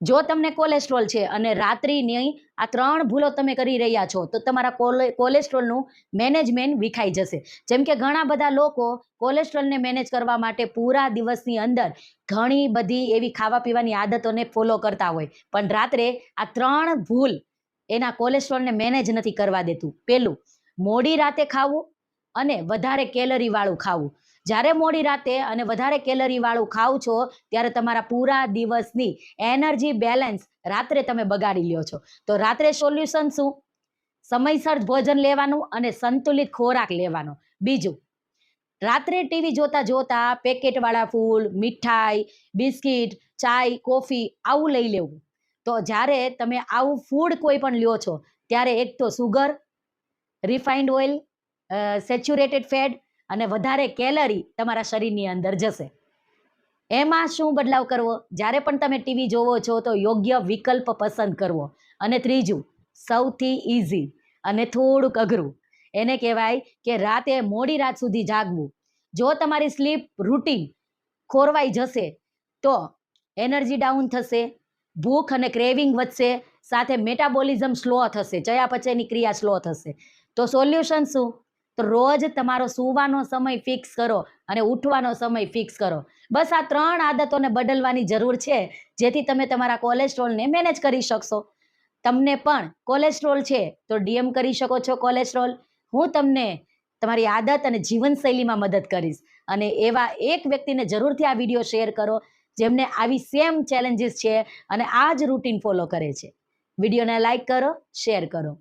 જો તમને કોલેસ્ટ્રોલ છે અને રાત્રિની આ 3 ભૂલો તમે કરી રહ્યા છો તો તમારા કોલેસ્ટ્રોલનું મેનેજમેન્ટ વિખાઈ જશે. જેમ કે ઘણા બધા લોકો કોલેસ્ટ્રોલને મેનેજ કરવા માટે પૂરા દિવસની અંદર ઘણી બધી એવી ખાવા પીવાની આદતોને ફોલો કરતા હોય, પણ રાત્રે આ 3 ભૂલ એના કોલેસ્ટ્રોલને મેનેજ નથી કરવા દેતું. પહેલું, મોડી રાતે ખાવું અને વધારે કેલરીવાળું ખાવું. જ્યારે મોડી રાતે અને વધારે કેલરીવાળું ખાવ છો ત્યારે તમારા પૂરા દિવસની એનર્જી બેલેન્સ રાત્રે તમે બગાડી લ્યો છો. તો રાત્રે સોલ્યુશન શું? સમયસર ભોજન લેવાનું અને સંતુલિત ખોરાક લેવાનો. બીજું, રાત્રે ટીવી જોતા જોતા પેકેટવાળા ફૂલ, મીઠાઈ, બિસ્કિટ, ચાય, કોફી આવું લઈ લેવું. તો જ્યારે તમે આવું ફૂડ કોઈ પણ લ્યો છો ત્યારે એક તો sugar, refined oil, saturated fat અને વધારે કેલરી તમારા શરીરની અંદર જશે. એમાં શું બદલાવ કરવો? જ્યારે પણ તમે ટીવી જોવો છો તો યોગ્ય વિકલ્પ પસંદ કરવો. અને ત્રીજું, સૌથી ઇઝી અને થોડુંક અઘરું, એને કહેવાય કે રાતે મોડી રાત સુધી જાગવું. જો તમારી સ્લીપ રૂટીન ખોરવાઈ જશે તો એનર્જી ડાઉન થશે, ભૂખ અને ક્રેવિંગ વધશે, સાથે મેટાબોલિઝમ સ્લો થશે, ચયાપચયની ક્રિયા સ્લો થશે. તો સોલ્યુશન શું? તો રોજ તમારો સૂવાનો સમય ફિક્સ કરો અને ઉઠવાનો સમય ફિક્સ કરો. બસ આ 3 આદતોને બદલવાની જરૂર છે, જેથી તમે તમારા કોલેસ્ટ્રોલને મેનેજ કરી શકશો. તમને પણ કોલેસ્ટ્રોલ છે તો ડીએમ કરી શકો છો કોલેસ્ટ્રોલ. હું તમને તમારી આદત અને જીવનશૈલીમાં મદદ કરીશ. અને એવા એક વ્યક્તિને જરૂરથી આ વિડીયો શેર કરો જેમને આવી સેમ ચેલેન્જીસ છે અને આ જ રૂટીન ફોલો કરે છે. વિડીયોને લાઈક કરો, શેર કરો.